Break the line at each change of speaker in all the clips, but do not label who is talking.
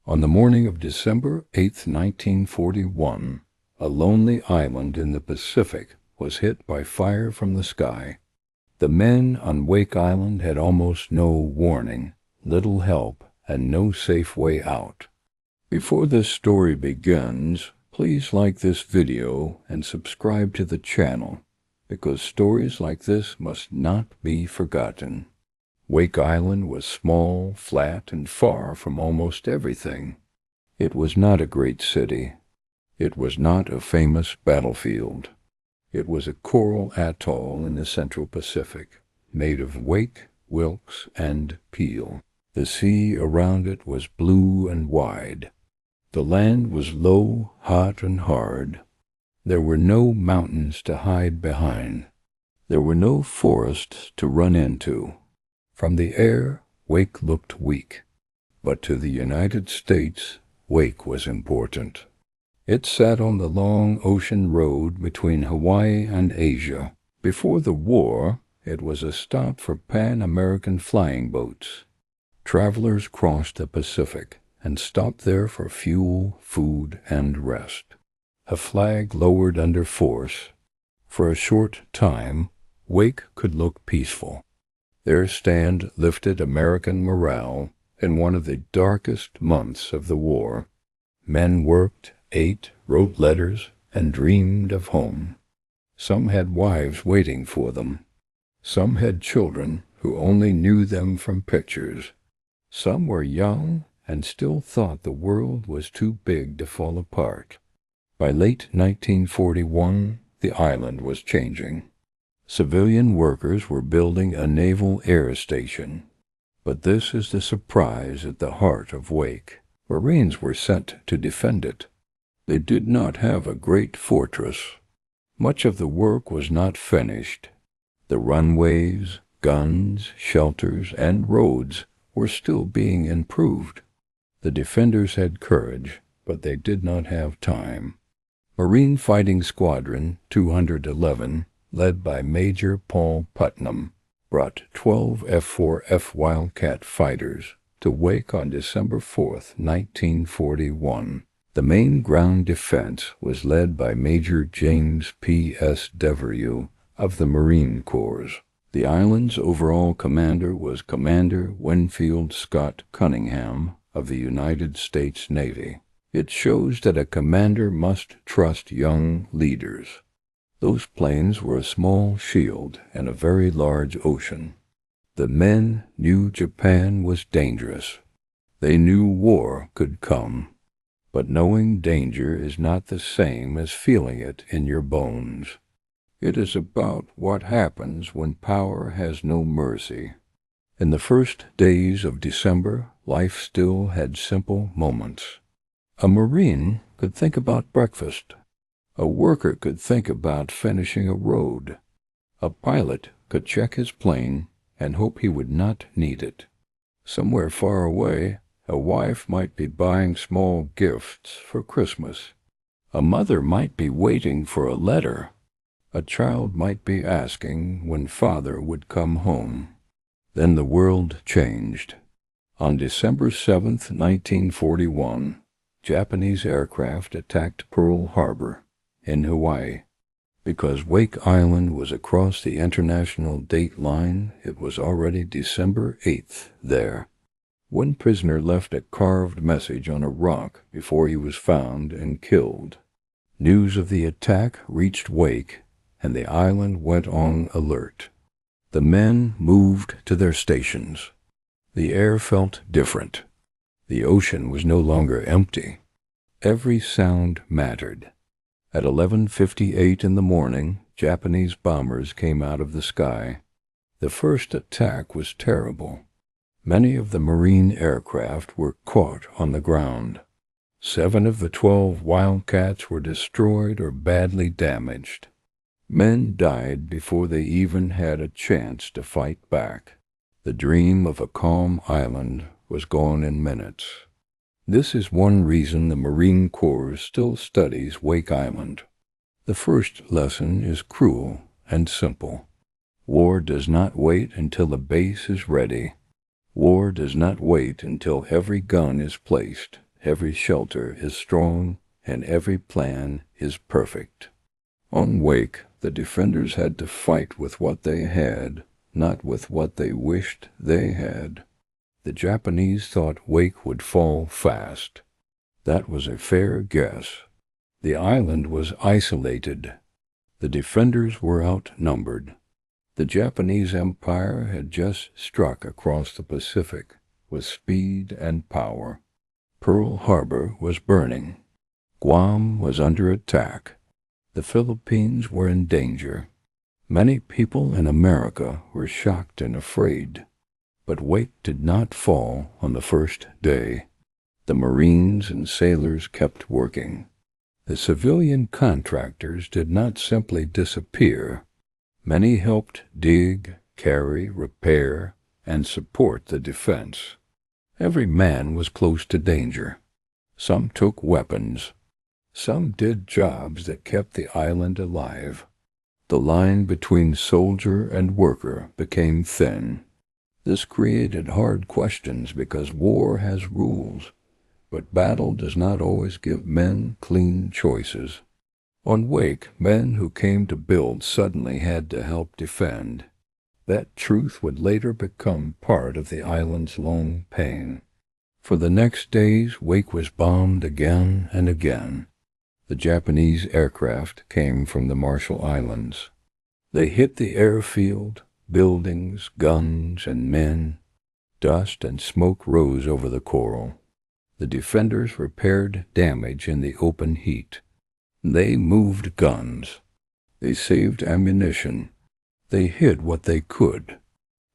On the morning of December 8, 1941, a lonely island in the Pacific was hit by fire from the sky. The men on Wake Island had almost no warning, little help, and no safe way out. Before this story begins, please like this video and subscribe to the channel, because stories like this must not be forgotten. Wake Island was small, flat, and far from almost everything. It was not a great city. It was not a famous battlefield. It was a coral atoll in the Central Pacific, made of wake, wilkes, and peel. The sea around it was blue and wide. The land was low, hot, and hard. There were no mountains to hide behind. There were no forests to run into. From the air, Wake looked weak. But to the United States, Wake was important. It sat on the long ocean road between Hawaii and Asia. Before the war, it was a stop for Pan-American flying boats. Travelers crossed the Pacific and stopped there for fuel, food, and rest. A flag lowered under force. For a short time, Wake could look peaceful. Their stand lifted American morale in one of the darkest months of the war. Men worked, ate, wrote letters, and dreamed of home. Some had wives waiting for them. Some had children who only knew them from pictures. Some were young and still thought the world was too big to fall apart. By late 1941, the island was changing. Civilian workers were building a naval air station. But this is the surprise at the heart of Wake. Marines were sent to defend it. They did not have a great fortress. Much of the work was not finished. The runways, guns, shelters, and roads were still being improved. The defenders had courage, but they did not have time. Marine Fighting Squadron 211, led by Major Paul Putnam, brought 12 F-4F Wildcat fighters to Wake on December 4, 1941. The main ground defense was led by Major James P. S. Devereux of the Marine Corps. The island's overall commander was Commander Winfield Scott Cunningham of the United States Navy. It shows that a commander must trust young leaders. Those planes were a small shield in a very large ocean. The men knew Japan was dangerous. They knew war could come. But knowing danger is not the same as feeling it in your bones. It is about what happens when power has no mercy. In the first days of December, life still had simple moments. A Marine could think about breakfast. A worker could think about finishing a road. A pilot could check his plane and hope he would not need it. Somewhere far away, a wife might be buying small gifts for Christmas. A mother might be waiting for a letter. A child might be asking when father would come home. Then the world changed. On December 7, 1941, Japanese aircraft attacked Pearl Harbor in Hawaii. Because Wake Island was across the international date line, it was already December 8th there. One prisoner left a carved message on a rock before he was found and killed. News of the attack reached Wake, and the island went on alert. The men moved to their stations. The air felt different. The ocean was no longer empty. Every sound mattered. At 11:58 in the morning, Japanese bombers came out of the sky. The first attack was terrible. Many of the Marine aircraft were caught on the ground. 7 of the 12 Wildcats were destroyed or badly damaged. Men died before they even had a chance to fight back. The dream of a calm island was gone in minutes. This is one reason the Marine Corps still studies Wake Island. The first lesson is cruel and simple. War does not wait until the base is ready. War does not wait until every gun is placed every shelter is strong, and every plan is perfect. On Wake, the defenders had to fight with what they had, not with what they wished they had. The Japanese thought Wake would fall fast. That was a fair guess. The island was isolated. The defenders were outnumbered. The Japanese Empire had just struck across the Pacific with speed and power. Pearl Harbor was burning. Guam was under attack. The Philippines were in danger. Many people in America were shocked and afraid. But Wake did not fall on the first day. The Marines and sailors kept working. The civilian contractors did not simply disappear. Many helped dig, carry, repair, and support the defense. Every man was close to danger. Some took weapons. Some did jobs that kept the island alive. The line between soldier and worker became thin. This created hard questions because war has rules, but battle does not always give men clean choices. On Wake, men who came to build suddenly had to help defend. That truth would later become part of the island's long pain. For the next days, Wake was bombed again and again. The Japanese aircraft came from the Marshall Islands. They hit the airfield, buildings, guns, and men. Dust and smoke rose over the coral. The defenders repaired damage in the open heat. They moved guns. They saved ammunition. They hid what they could.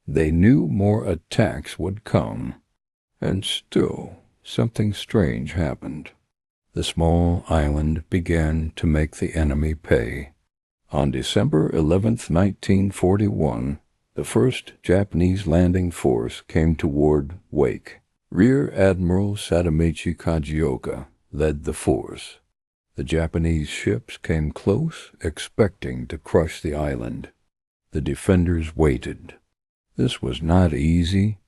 They knew more attacks would come. And still, something strange happened. The small island began to make the enemy pay. On December 11th, 1941, the first Japanese landing force came toward Wake. Rear Admiral Sadamechi Kajioka led the force. The Japanese ships came close, expecting to crush the island. The defenders waited. This was not easy.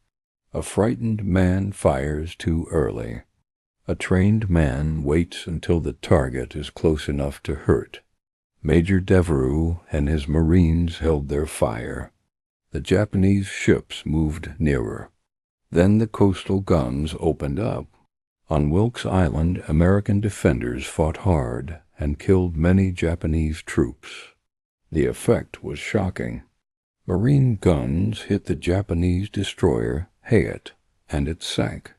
A frightened man fires too early. A trained man waits until the target is close enough to hurt. Major Devereux and his Marines held their fire. The Japanese ships moved nearer. Then the coastal guns opened up. On Wilkes Island, American defenders fought hard and killed many Japanese troops. The effect was shocking. Marine guns hit the Japanese destroyer Heiat, and it sank.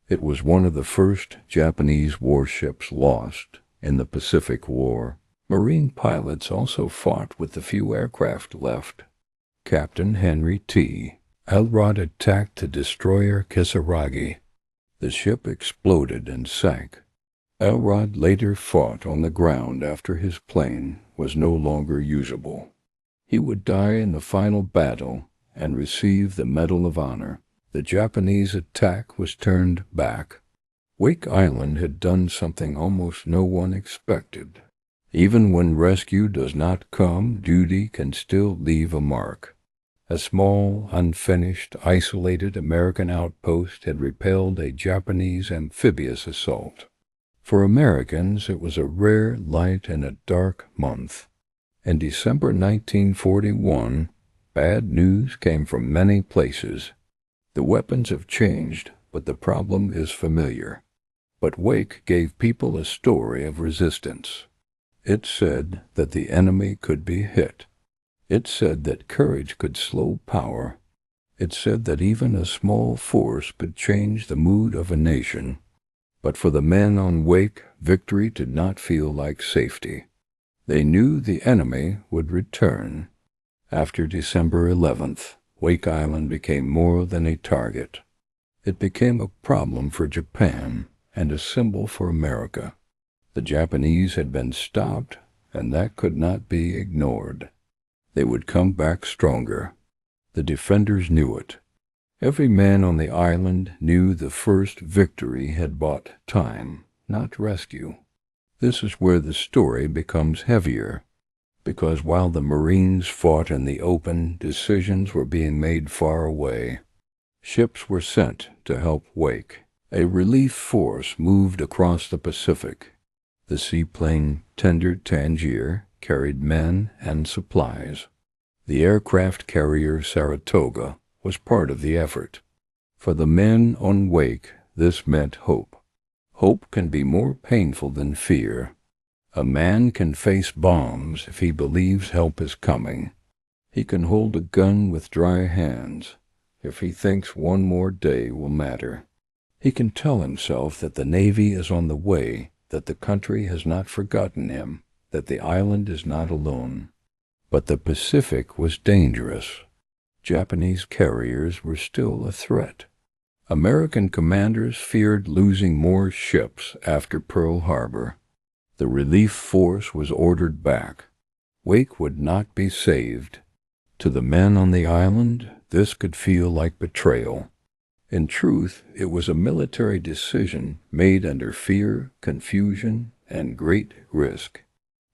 It was one of the first Japanese warships lost in the Pacific War. Marine pilots also fought with the few aircraft left. Captain Henry T. Elrod attacked the destroyer Kisaragi. The ship exploded and sank. Elrod later fought on the ground after his plane was no longer usable. He would die in the final battle and receive the Medal of Honor. The Japanese attack was turned back. Wake Island had done something almost no one expected. Even when rescue does not come, duty can still leave a mark. A small, unfinished, isolated American outpost had repelled a Japanese amphibious assault. For Americans, it was a rare light in a dark month. In December 1941, bad news came from many places. The weapons have changed, but the problem is familiar. But Wake gave people a story of resistance. It said that the enemy could be hit. It said that courage could slow power. It said that even a small force could change the mood of a nation. But for the men on Wake, victory did not feel like safety. They knew the enemy would return. After December 11th, Wake Island became more than a target. It became a problem for Japan and a symbol for America. The Japanese had been stopped, and that could not be ignored. They would come back stronger. The defenders knew it. Every man on the island knew the first victory had bought time, not rescue. This is where the story becomes heavier, because while the Marines fought in the open, decisions were being made far away. Ships were sent to help Wake. A relief force moved across the Pacific. The seaplane tender Tangier carried men and supplies. The aircraft carrier Saratoga was part of the effort. For the men on Wake, this meant hope. Hope can be more painful than fear. A man can face bombs if he believes help is coming. He can hold a gun with dry hands if he thinks one more day will matter. He can tell himself that the Navy is on the way, that the country has not forgotten him, that the island is not alone. But the Pacific was dangerous. Japanese carriers were still a threat. American commanders feared losing more ships after Pearl Harbor. The relief force was ordered back. Wake would not be saved. To the men on the island, this could feel like betrayal. In truth, it was a military decision made under fear, confusion, and great risk.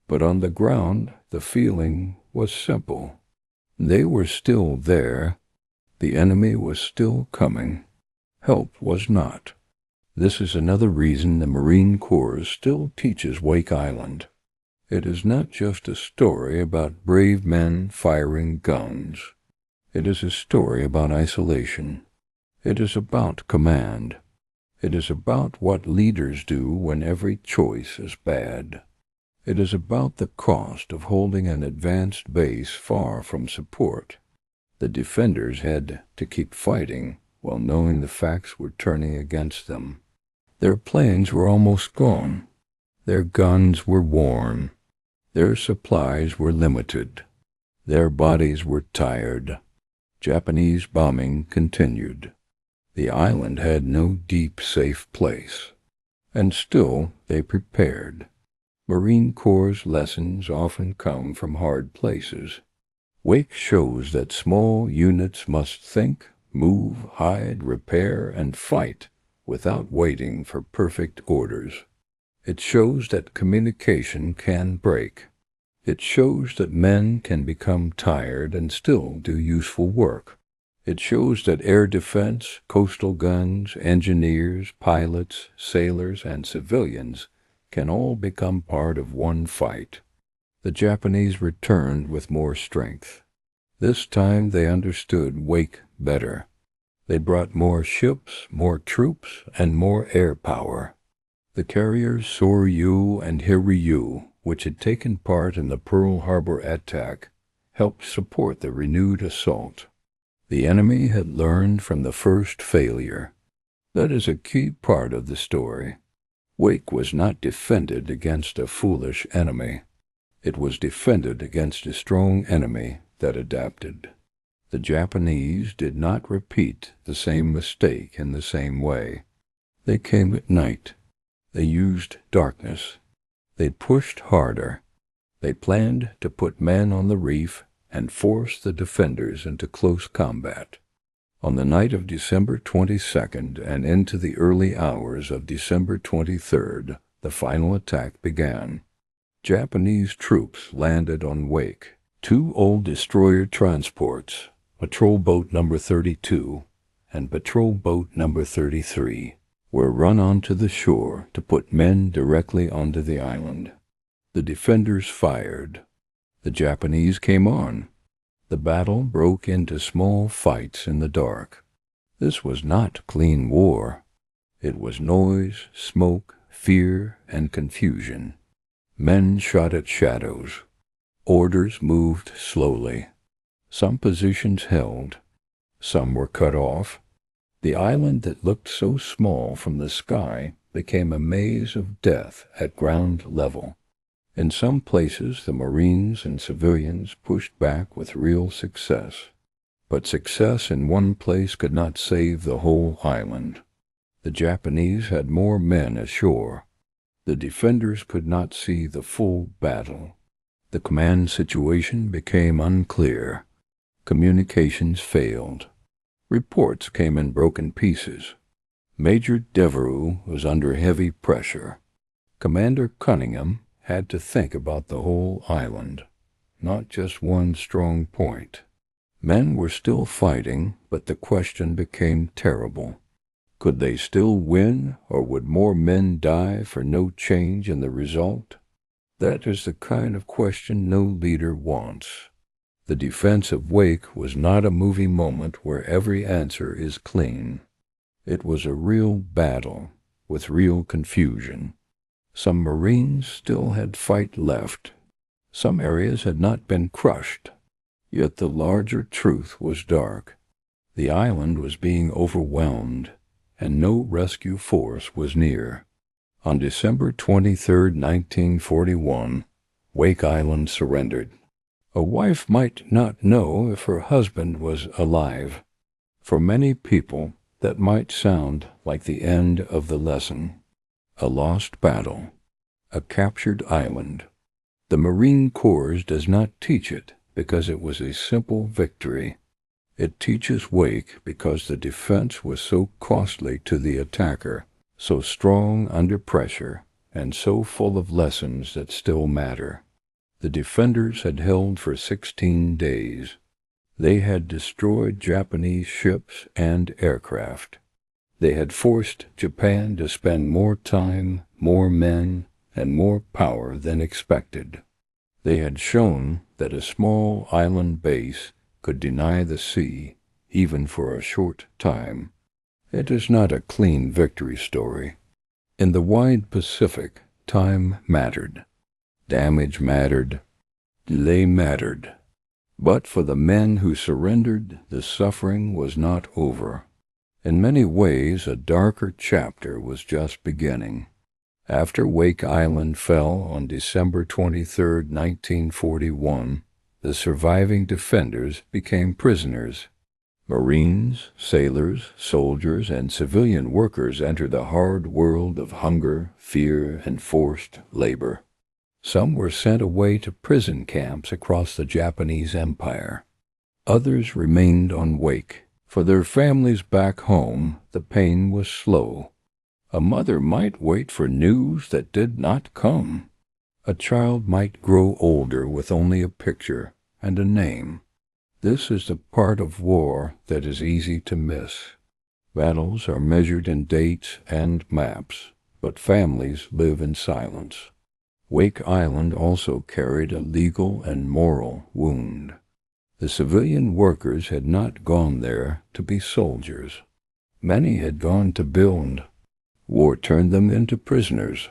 But on the ground, the feeling was simple. They were still there. The enemy was still coming. Help was not. This is another reason the Marine Corps still teaches Wake Island. It is not just a story about brave men firing guns. It is a story about isolation. It is about command. It is about what leaders do when every choice is bad. It is about the cost of holding an advanced base far from support. The defenders had to keep fighting while knowing the facts were turning against them. Their planes were almost gone. Their guns were worn. Their supplies were limited. Their bodies were tired. Japanese bombing continued. The island had no deep, safe place. And still they prepared. Marine Corps' lessons often come from hard places. Wake shows that small units must think, move, hide, repair, and fight without waiting for perfect orders. It shows that communication can break. It shows that men can become tired and still do useful work. It shows that air defense, coastal guns, engineers, pilots, sailors, and civilians can all become part of one fight. The Japanese returned with more strength. This time they understood Wake better. They brought more ships, more troops, and more air power. The carriers Soryu and Hiryu, which had taken part in the Pearl Harbor attack, helped support the renewed assault. The enemy had learned from the first failure. That is a key part of the story. Wake was not defended against a foolish enemy. It was defended against a strong enemy that adapted. The Japanese did not repeat the same mistake in the same way. They came at night. They used darkness. They pushed harder. They planned to put men on the reef and force the defenders into close combat. On the night of December 22nd and into the early hours of December 23rd, the final attack began. Japanese troops landed on Wake. 2 old destroyer transports, Patrol Boat No. 32 and Patrol Boat No. 33, were run onto the shore to put men directly onto the island. The defenders fired. The Japanese came on. The battle broke into small fights in the dark. This was not clean war. It was noise, smoke, fear, and confusion. Men shot at shadows. Orders moved slowly. Some positions held. Some were cut off. The island that looked so small from the sky became a maze of death at ground level. In some places, the Marines and civilians pushed back with real success. But success in one place could not save the whole island. The Japanese had more men ashore. The defenders could not see the full battle. The command situation became unclear. Communications failed. Reports came in broken pieces. Major Devereux was under heavy pressure. Commander Cunningham had to think about the whole island, not just one strong point. Men were still fighting, but the question became terrible. Could they still win, or would more men die for no change in the result? That is the kind of question no leader wants. The defense of Wake was not a movie moment where every answer is clean. It was a real battle, with real confusion. Some Marines still had fight left. Some areas had not been crushed. Yet the larger truth was dark. The island was being overwhelmed, and no rescue force was near. On December 23, 1941, Wake Island surrendered. A wife might not know if her husband was alive. For many people, that might sound like the end of the lesson. A lost battle. A captured island. The Marine Corps does not teach it because it was a simple victory. It teaches Wake because the defense was so costly to the attacker, so strong under pressure, and so full of lessons that still matter. The defenders had held for 16 days. They had destroyed Japanese ships and aircraft. They had forced Japan to spend more time, more men, and more power than expected. They had shown that a small island base could deny the sea, even for a short time. It is not a clean victory story. In the wide Pacific, time mattered. Damage mattered. Delay mattered. But for the men who surrendered, the suffering was not over. In many ways, a darker chapter was just beginning. After Wake Island fell on December 23, 1941, the surviving defenders became prisoners. Marines, sailors, soldiers, and civilian workers entered the hard world of hunger, fear, and forced labor. Some were sent away to prison camps across the Japanese Empire. Others remained on Wake. For their families back home, the pain was slow. A mother might wait for news that did not come. A child might grow older with only a picture and a name. This is the part of war that is easy to miss. Battles are measured in dates and maps, but families live in silence. Wake Island also carried a legal and moral wound. The civilian workers had not gone there to be soldiers. Many had gone to build. War turned them into prisoners.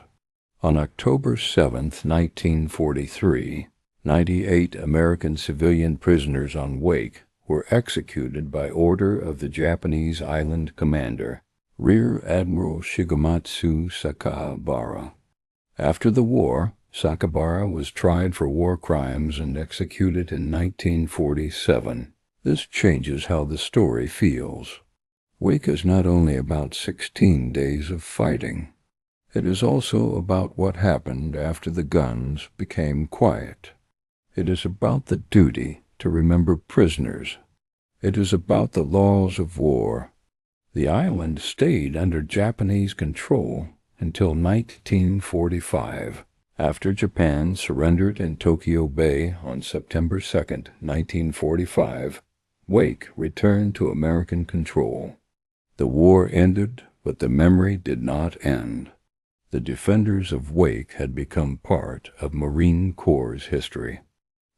On October 7, 1943, 98 American civilian prisoners on Wake were executed by order of the Japanese island commander, Rear Admiral Shigematsu Sakabara. After the war, Sakabara was tried for war crimes and executed in 1947. This changes how the story feels. Wake is not only about 16 days of fighting. It is also about what happened after the guns became quiet. It is about the duty to remember prisoners. It is about the laws of war. The island stayed under Japanese control until 1945. After Japan surrendered in Tokyo Bay on September 2, 1945, Wake returned to American control. The war ended, but the memory did not end. The defenders of Wake had become part of Marine Corps history.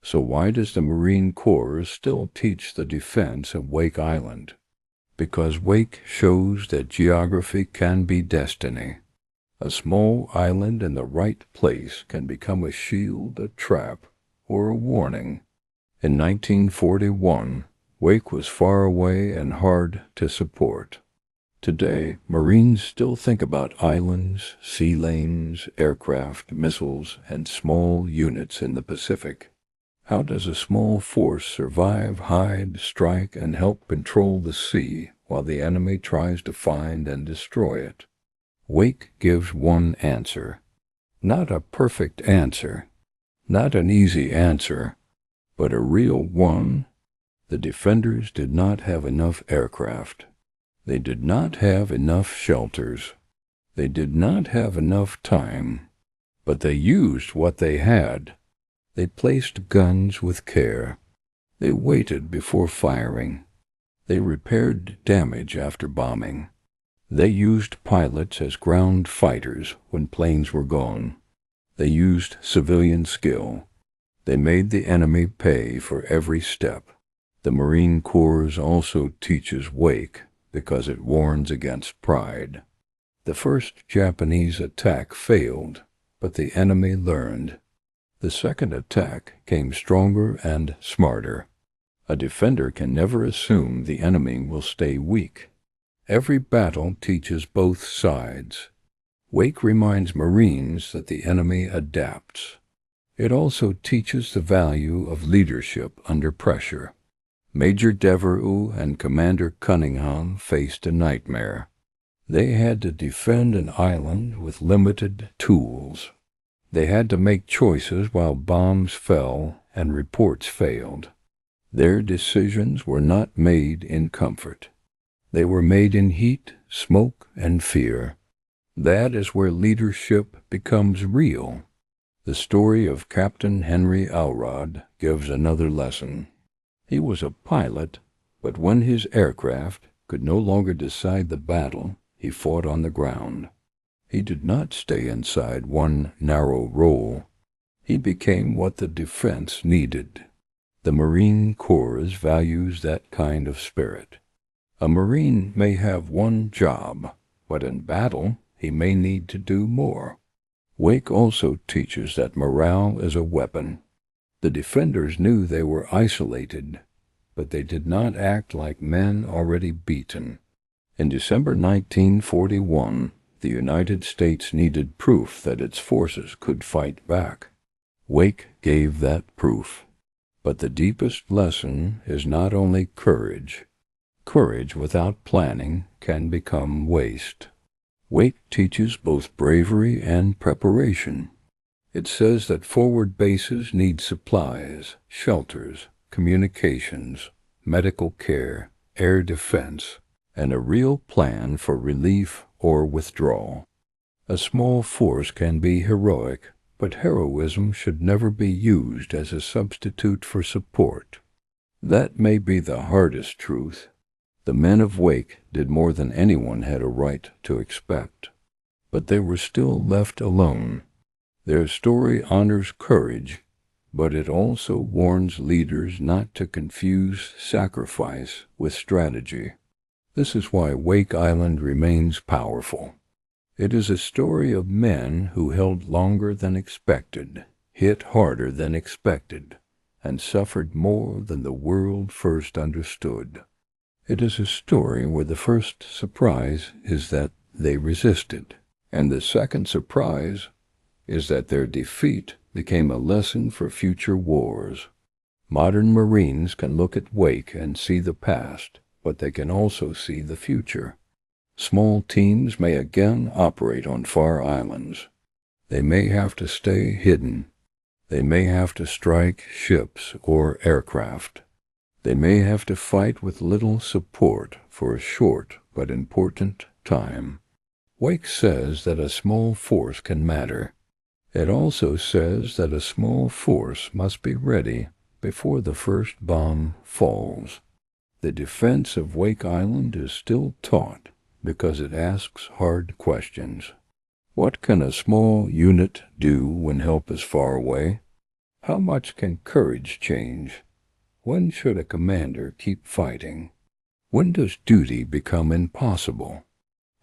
So why does the Marine Corps still teach the defense of Wake Island? Because Wake shows that geography can be destiny. A small island in the right place can become a shield, a trap, or a warning. In 1941, Wake was far away and hard to support. Today, Marines still think about islands, sea lanes, aircraft, missiles, and small units in the Pacific. How does a small force survive, hide, strike, and help control the sea while the enemy tries to find and destroy it? Wake gives one answer. Not a perfect answer, not an easy answer, but a real one. The defenders did not have enough aircraft. They did not have enough shelters. They did not have enough time. But they used what they had. They placed guns with care. They waited before firing. They repaired damage after bombing. They used pilots as ground fighters when planes were gone. They used civilian skill. They made the enemy pay for every step. The Marine Corps also teaches wake because it warns against pride. The first Japanese attack failed, but the enemy learned. The second attack came stronger and smarter. A defender can never assume the enemy will stay weak. Every battle teaches both sides. Wake reminds Marines that the enemy adapts. It also teaches the value of leadership under pressure. Major Devereux and Commander Cunningham faced a nightmare. They had to defend an island with limited tools. They had to make choices while bombs fell and reports failed. Their decisions were not made in comfort. They were made in heat, smoke, and fear. That is where leadership becomes real. The story of Captain Henry Elrod gives another lesson. He was a pilot, but when his aircraft could no longer decide the battle, he fought on the ground. He did not stay inside one narrow role. He became what the defense needed. The Marine Corps values that kind of spirit. A Marine may have one job, but in battle he may need to do more. Wake also teaches that morale is a weapon. The defenders knew they were isolated, but they did not act like men already beaten. In December 1941, the United States needed proof that its forces could fight back. Wake gave that proof. But the deepest lesson is not only courage. Courage without planning can become waste. Wake teaches both bravery and preparation. It says that forward bases need supplies, shelters, communications, medical care, air defense, and a real plan for relief or withdrawal. A small force can be heroic, but heroism should never be used as a substitute for support. That may be the hardest truth. The men of Wake did more than anyone had a right to expect. But they were still left alone. Their story honors courage, but it also warns leaders not to confuse sacrifice with strategy. This is why Wake Island remains powerful. It is a story of men who held longer than expected, hit harder than expected, and suffered more than the world first understood. It is a story where the first surprise is that they resisted, and the second surprise is that their defeat became a lesson for future wars. Modern Marines can look at Wake and see the past, but they can also see the future. Small teams may again operate on far islands. They may have to stay hidden. They may have to strike ships or aircraft. They may have to fight with little support for a short but important time. Wake says that a small force can matter. It also says that a small force must be ready before the first bomb falls. The defense of Wake Island is still taught because it asks hard questions. What can a small unit do when help is far away? How much can courage change? When should a commander keep fighting? When does duty become impossible?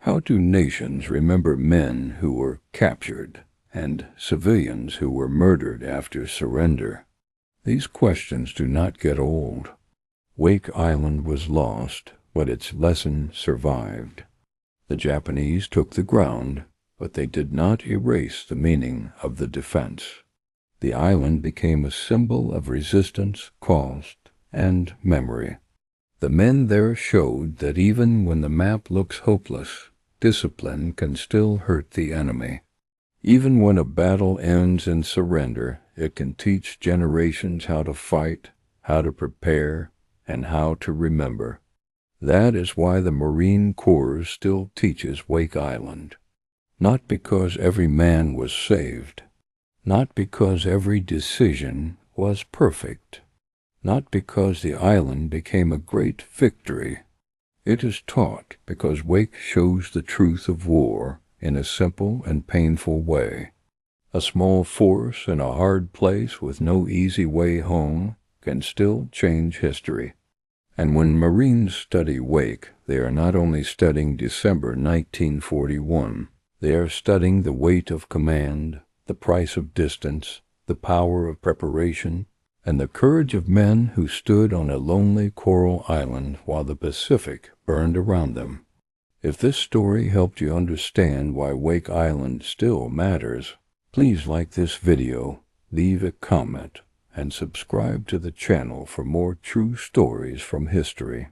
How do nations remember men who were captured and civilians who were murdered after surrender? These questions do not get old. Wake Island was lost, but its lesson survived. The Japanese took the ground, but they did not erase the meaning of the defense. The island became a symbol of resistance, cost, and memory. The men there showed that even when the map looks hopeless, discipline can still hurt the enemy. Even when a battle ends in surrender, it can teach generations how to fight, how to prepare, and how to remember. That is why the Marine Corps still teaches Wake Island. Not because every man was saved, not because every decision was perfect, not because the island became a great victory, It is taught because Wake shows the truth of war in a simple and painful way. A small force in a hard place with no easy way home can still change history. And when Marines study Wake, they are not only studying December 1941, they are studying the weight of command, the price of distance, the power of preparation, and the courage of men who stood on a lonely coral island while the Pacific burned around them. If this story helped you understand why Wake Island still matters, please like this video, leave a comment, and subscribe to the channel for more true stories from history.